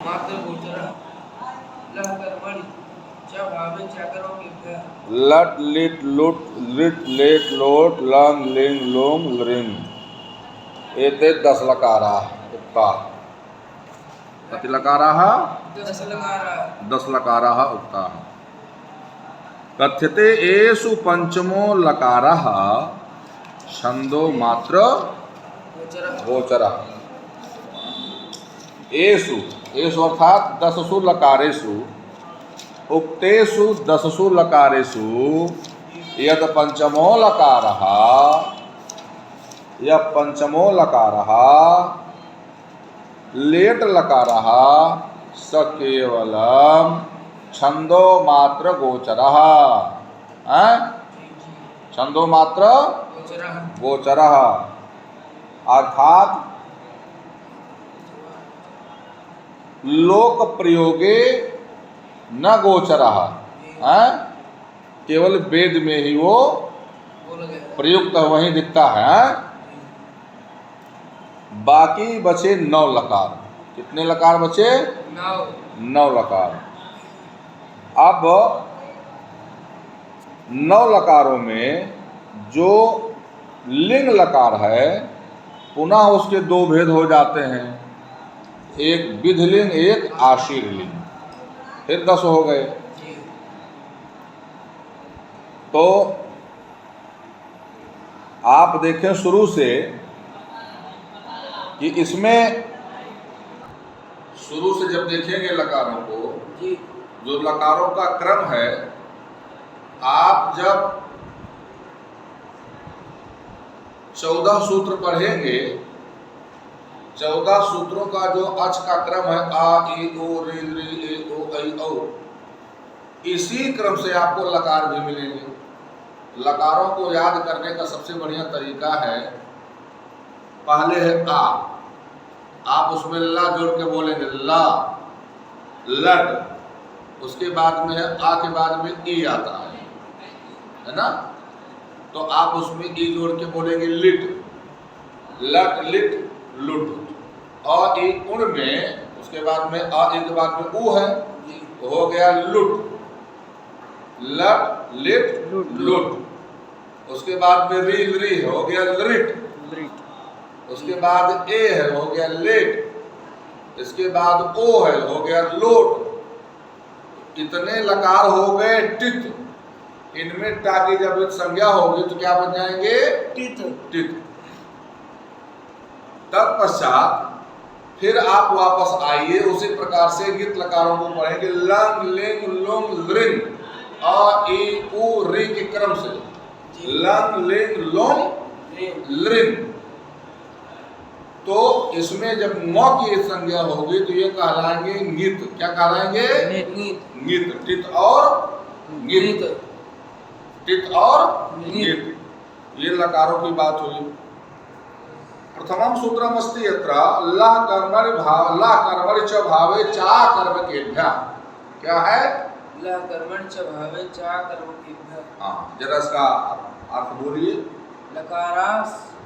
मात्र गोचरा लह कर्मणि च भावे च कर्मकेभ्यः लट लिट लुट लिट लेट लोट लंग लिंग लुंग लृंग एते 10 लकारा उक्ता कति लकाराः 10 लकाराः 10 लकाराः उक्ता कथ्यते एषु पंचमो लकारः छंदो मात्र गोचरः गोचरः एषु एषु अर्थात 10 लकारेषु उक्तेषु 10 लकारेषु यद पंचमो लकारः यह पंचमो लकारः लेट लकारः स केवलम छंदो मात्र गोचरः छंदो मात्र गोचरः गोचरः अर्थात लोक प्रयोगे न गोचरः केवल वेद में ही वो बोल गया प्रयुक्त वहीं दिखता है। बाकी बचे 9 लकार। कितने लकार बचे? 9 लकार। अब 9 लकारों में जो लिंग लकार है पुनः उसके 2 भेद हो जाते हैं, एक विधलिंग एक आशीर लिंग, फिर 10 हो गए। तो आप देखें शुरू से कि इसमें शुरू से जब देखेंगे लकारों को, जी जो लकारों का क्रम है, आप जब 14 सूत्र पढ़ेंगे, 14 सूत्रों का जो अच का क्रम है आ ई ओ रे रे ए ओ ऐ औ, इसी क्रम से आपको लकार भी मिलेंगे। लकारों को याद करने का सबसे बढ़िया तरीका है, पहले है आ, आप उसमें ला जोड़ के बोलेंगे ला लट, उसके बाद में है आ के बाद में ई आता है ना, तो आप उसमें ई जोड़ के बोलेंगे लिट, लट लिट लुट। और ई उण में उसके बाद में आ ई के बाद में ऊ है, तो हो गया लुट, लट लिट लुट। उसके बाद में री री हो गया लृट, उसके बाद ए है हो गया लेट, इसके बाद ओ है हो गया लोट। इतने लकार हो गए टित। इनमें टा की जब संज्ञा होगी तो क्या बन जाएंगे? टित। टित। तत्पश्चात फिर आप वापस आइए, उसी प्रकार से गीत लकारों को पढ़ेंगे लंग लिंग लुंग लृंग अ ई उ री के क्रम से, लंग लिंग लुंग लृंग। तो इसमें जब म की संज्ञा होगी तो ये कहलाएंगे गीत। क्या कहलाएंगे? गीत। टित और गीत, टित और गीत। ये लकारों की बात हुई। प्रथमम सूत्रम अस्ति यत्र लह कर्मणि च भावे चा कर्मकेभ्यः। क्या है? लह कर्मणि च भावे चा कर्मकेभ्यः। हाँ, जरा इसका अर्थ बोलिए। लकाराः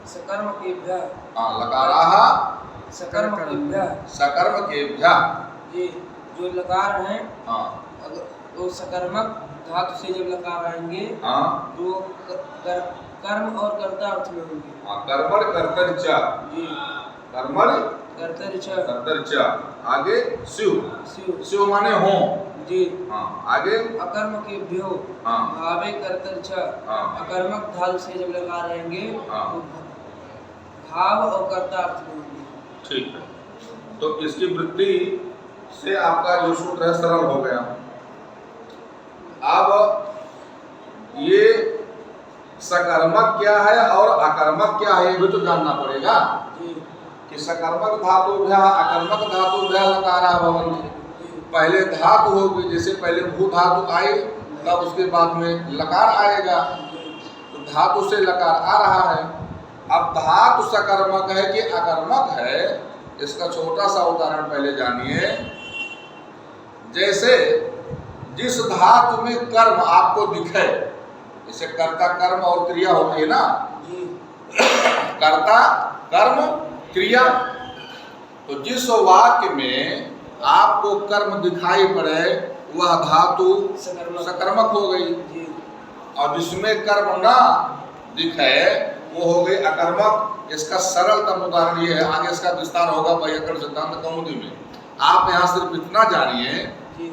सकर्मकेभ्यः। हाँ, लकाराः सकर्मकेभ्यः। सकर्मकेभ्यः। जी, जो लकार हैं, हाँ, अगर वो सकर्मक धातु से जब लकार आएंगे हाँ, तो कर्म और कर्ता अर्थ में होंगे। हाँ, कर्मण कर्तरि च, जी, कर्मण कर्तरि च, कर्तरि च। आगे स्यु, स्यु। स्यु माने हो। जी, हाँ, आगे अकर्मकेभ्यो हाँ, भावे कर्तरि च। हाँ, अकर्मक धातु से जब लकार आएंगे हाँ। तो भाव और कर्ता अर्थ में होंगे। ठीक है। तो इसकी वृत्ति से आपका जो सूत्र है सरल हो गया। अब ये सकर्मक क्या है और अकर्मक क्या है ये भी तो जानना पड़ेगा जी, कि सकर्मक धातुभ्यः अकर्मक धातुभ्यः लकाराः भवन्ति। पहले धातु होगी, जैसे पहले भू धातु आई तब उसके बाद में लकार आएगा, तो धातु से लकार आ रहा है। अब धातु सकर्मक है कि अकर्मक है, इसका छोटा सा उदाहरण पहले जानिए। जैसे जिस धातु में कर्म आपको दिखे, जैसे कर्ता कर्म और क्रिया होती है ना, कर्ता कर्म क्रिया, तो जिस वाक्य में आपको कर्म दिखाई पड़े वह धातु सकर्मक हो गई, जी और जिसमें कर्म ना दिखे वो हो गई अकर्मक। इसका सरलतम उदाहरण ये है, आगे इसका विस्तार होगा वैयाकरण सिद्धांत कौमुदी में। आप यहाँ सिर्फ इतना जानिए जी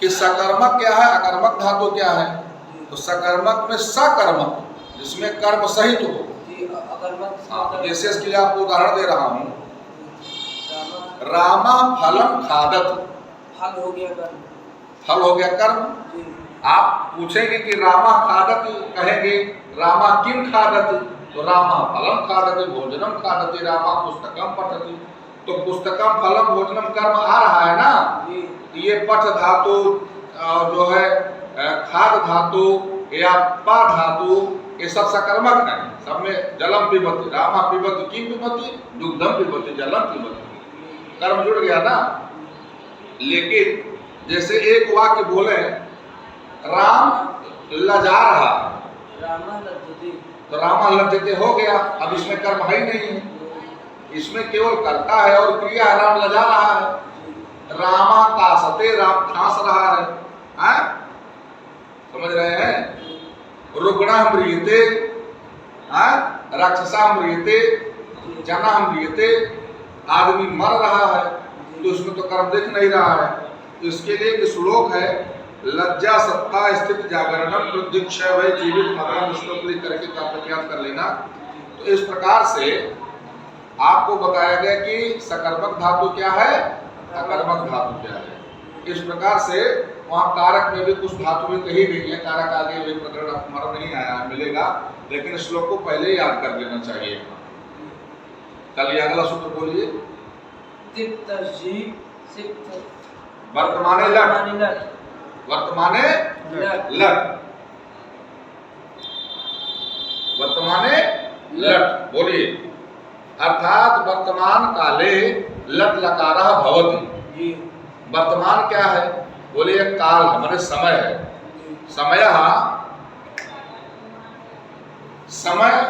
कि सकर्मक क्या है, अकर्मक धातु क्या है। जी तो सकर्मक में सकर्मक जिसमें कर्म सहित हो। जी अकर्मक हाँ, जैसे इसके लिए आपको उदाहरण दे रहा हूँ। रामा रामा फलम खादत, फल हो गया कर्म। फल हो गया कर्म। जी आप पूछेंगे कि रामा खादत, कहेंगे रामा किम खादत, तो रामा फलम खादति भोजनम खादति रामा पुस्तकम पठति। तो पुस्तकम फलम भोजनम कर्म आ रहा है ना, जी ये पठ धातु जो है खाद धातु या पा धातु ये सब सकर्मक है। सब में जलम पिबती, रामा पिबती किम पिबती दुग्धम पिबती जलम पिबती, कर्म जुड़ गया ना। लेकिन जैसे एक वाक्य बोले राम लजा रहा, रामा लज्जति, तो रामा लज्जते हो गया, अब इसमें कर्म है ही नहीं है, इसमें केवल कर्ता है और क्रिया है, राम लजा रहा है। रामा कासते, राम खांस रहा है, हैं? समझ रहे हैं। रुग्णा म्रियते, राक्षसा म्रियते, जना म्रियते, आदमी मर रहा है, तो उसमें तो कर्म दिख नहीं रहा है। तो इसके लिए एक श्लोक है, लज्जा सत्ता स्थित जागरणम प्रदीक्षा वै जीवित मरण, श्लोक लिख करके याद कर लेना। तो इस प्रकार से आपको बताया गया कि सकर्मक धातु क्या है, अकर्मक धातु क्या है। इस प्रकार से वहाँ कारक में भी कुछ धातुएं कही गई है, कारक आगे वे प्रकरण हमारा नहीं आया मिलेगा, लेकिन श्लोक को पहले ही याद कर लेना चाहिए। चलिए अगला सूत्र बोलिए। तिप्त जी सिक्त वर्तमाने लट, लट वर्तमाने लट लट, वर्तमाने लट बोलिए। अर्थात वर्तमान काले लट लकारः भवति। जी वर्तमान क्या है, बोलिए काल हमारे समय है। समय समय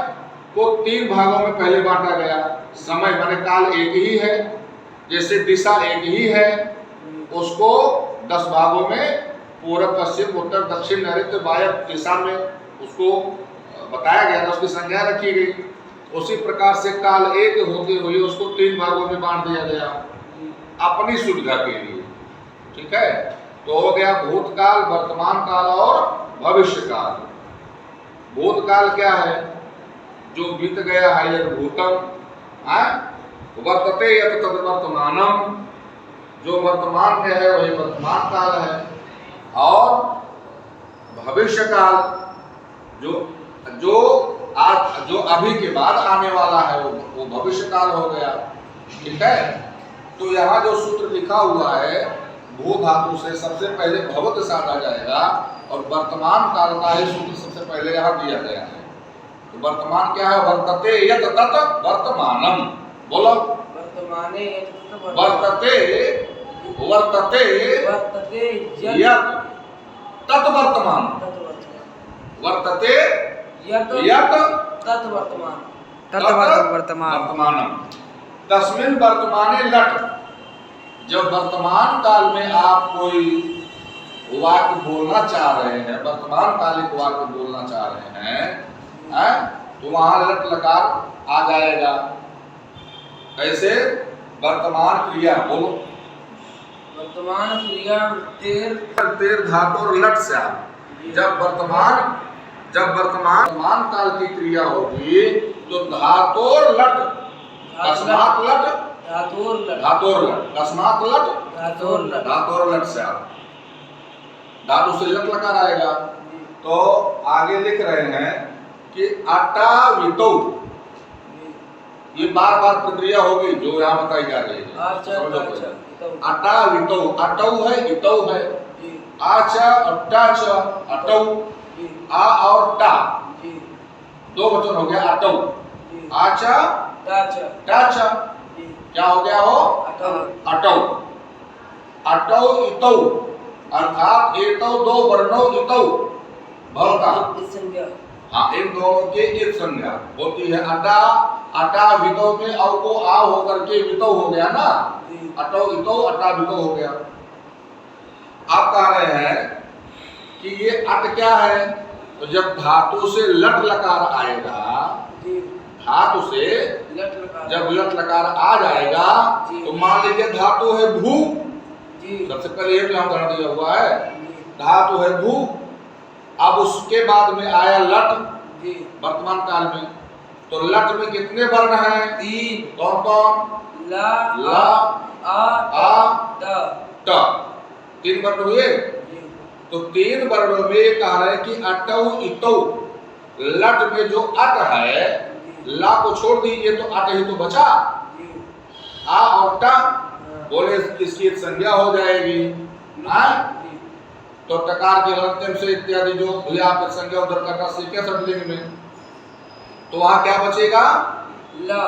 को तीन भागों में पहले बांटा गया। समय माने काल एक ही है, जैसे दिशा एक ही है, उसको 10 भागों में पूर्व पश्चिम उत्तर दक्षिण नैऋत्य वायव्य दिशा में उसको बताया गया, उसकी संज्ञा रखी गई। उसी प्रकार से काल एक होते हुए उसको 3 भागों में बांट दिया गया अपनी सुविधा के लिए। ठीक है, तो हो गया भूतकाल, वर्तमान काल और भविष्य काल। भूतकाल क्या है, जो बीत गया है, यद भूतम वर्तते यत तद वर्तमानम, जो वर्तमान में है वही वर्तमान काल है। और भविष्य काल जो अभी के बाद आने वाला है वो भविष्य काल हो गया। ठीक है, तो यहाँ जो सूत्र लिखा हुआ है भू धातु से सबसे पहले भवत साधा जाएगा और वर्तमान काल का ही सूत्र सबसे पहले यहाँ दिया गया है। तो वर्तमान क्या है, वर्तते यत तत वर्तमानम, बोलो वर्तमाने वर्तते वर्तते वर्तते यत तत वर्तमान, वर्तते यत तत् वर्तमान तत वर्तमानम। तस्मिन् वर्तमाने लट, जब वर्तमान काल में आप कोई वाक्य बोलना चाह रहे हैं, वर्तमान कालिक वाक्य बोलना चाह रहे हैं, तो वहां लट लकार आ जाएगा। कैसे, वर्तमान क्रिया बोलो, वर्तमान क्रिया तेर धातु और लट से आप जब वर्तमान काल की क्रिया होगी तो धातोर लट तस्मात् लट, धातोर लट तस्मात् लट, धातोर लट से आप धातु से लट लकार आएगा। तो आगे लिख रहे हैं कि अटा वितो, ये बार बार प्रक्रिया होगी जो यहाँ बताई जा रही है। अटा वितो, अटौ है इतौ है, आचा अट्टाच अटौ, आ और टा दो वचन हो गया अटौ, आचा टाचा क्या हो गया हो अटौ, अटौ इतौ, अर्थात एतौ दो वर्णों इतौ भवता। हाँ, इन दोनों के एक संज्ञा होती है। अटा, अटा वितौ में औ को आ होकर के वितौ हो गया ना, जी। अटो इतो अटा बितो हो गया। आप कह रहे हैं कि ये अट क्या है? तो जब धातु से लट लकार आएगा, जी। धातु से लट लकार। जब लट लकार आ जाएगा जी। तो मान लीजिए धातु है भू। जी। सबसे पहले ये तो यहाँ गढ़ दिया हुआ है, जी। धातु है भू। अब उसके बाद में आया लट जी। वर्तमान काल में, तो लट में कितने वर्ण हैं? 3। कौन कौन? ला, ला, आ, द। ट। 3 वर्ण हुए। जी। तो 3 वर्णों में कह रहे हैं कि अटौ इतौ, लट में जो अट है, ला को छोड़ दीजिए तो अट ही तो बचा। जी। आ और टा बोले इसकी एक संज्ञा हो जाएगी। जी। तो टकार के अंतिम से इत्यादि जो हुए आप संज्ञा उधर करना सीखे शब्दलिंग में, तो वहां क्या बचेगा? ला।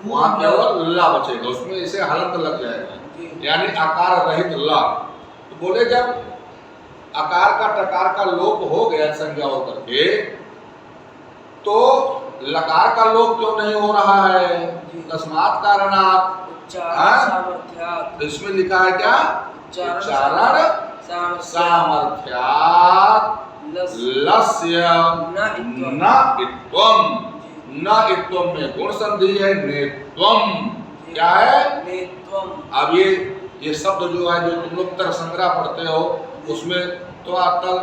वहां केवल ला बचेगा, उसमें इसे हलंत लग जाएगा, यानी आकार रहित ला। तो बोले जब आकार का टकार का लोप हो गया संज्ञा होकर के, तो लकार का लोप क्यों नहीं हो रहा है? तस्मात् कारणात् सामर्थ्यात्। इसमें लिखा है क्या? उच्चारण सामर्थ्यात् लस्य न इत्वम। न इत्वम में गुण संधि है, नेत्वम क्या है? नेत्वम। अब ये शब्द जो है, जो तुम लोग तरह संग्रह पढ़ते हो, उसमें तो अतल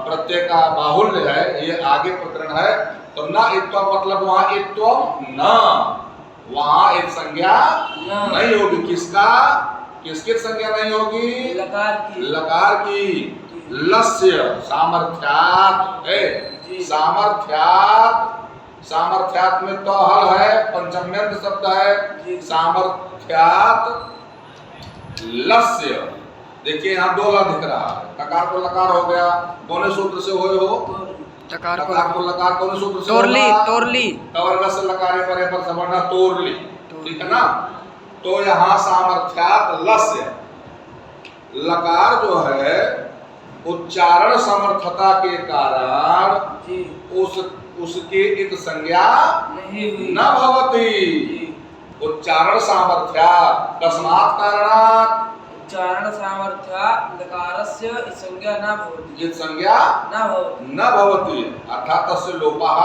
प्रत्यय का बाहुल्य है, ये आगे प्रकरण है। तो न इत्वम मतलब वहां इत्वम न, वहां एक संज्ञा नहीं होगी। किसका? किसकी संज्ञा नहीं होगी? लकार की। लकार की। लस्य सामर्थ्यात् है, सामर्थ्यात्। सामर्थ्यात् में तो हल है, पंचम्यंत शब्द है। सामर्थ्यात् लस्य। देखिए यहाँ 2 ला दिख रहा है, टकार को लकार हो गया, कौन सूत्र से हुए हो? टकार को लकार कौन सूत्र से? तोरली। तोरली तवर्ग से लकारे परे पर सवर्ण तोरली, ठीक है ना? तो यहाँ सामर्थ्यात् लस्य, लकार जो है उच्चारण समर्थता के कारण उसकी इत संज्ञा न भवति। उच्चारण सामर्थ्यात् तस्मात् कारणात् उच्चारण सामर्थ्यात् लकारस्य संज्ञा न भवति। इत संज्ञा न भवति, अर्थात तस्य लोपः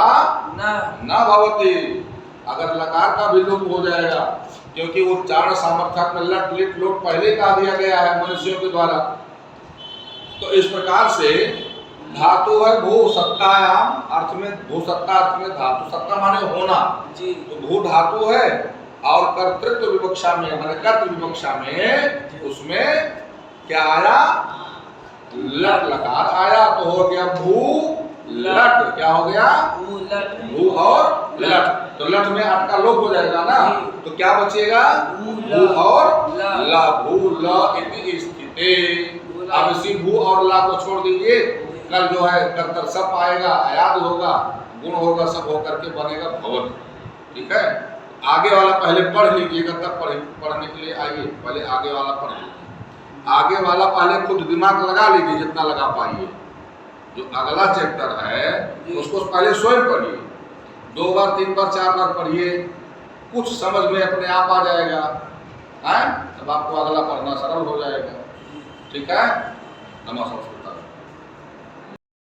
न भवति। अगर लकार का भी लोप हो जाएगा, क्योंकि उच्चारण सामर्थ्यात् में लट लिट लोट पहले कहा दिया गया है मनुष्यों के द्वारा। तो इस प्रकार से धातु है भू सत्तायाम, अर्थ में भू सत्ता, अर्थ में धातु सत्ता माने होना। तो भू धातु है, और कर्तृत्व विवक्षा में माने कर्तृ विवक्षा में उसमें क्या आया? लट लकार आया, तो हो गया भू लट। क्या हो गया? भू और लट। तो लट में अट का लोप हो जाएगा ना, तो क्या बचेगा? भू और ला। भू ल इति स्थिते। अब इसी भू और ला को छोड़ दीजिए, कल जो है कर्तर सब आएगा, अयाद होगा, गुण होगा, सब होकर के बनेगा भवन। ठीक है, आगे वाला पहले पढ़ लीजिएगा, तब पढ़ने के लिए आइए। पहले आगे वाला पढ़ लीजिए, आगे वाला पहले खुद दिमाग लगा लीजिए जितना लगा पाइए। जो अगला चैप्टर है उसको पहले स्वयं पढ़िए, 2 बार 3 बार 4 बार पढ़िए, कुछ समझ में अपने आप आ जाएगा, है तब आपको अगला पढ़ना सरल हो जाएगा। ठीक है, नमस्कार।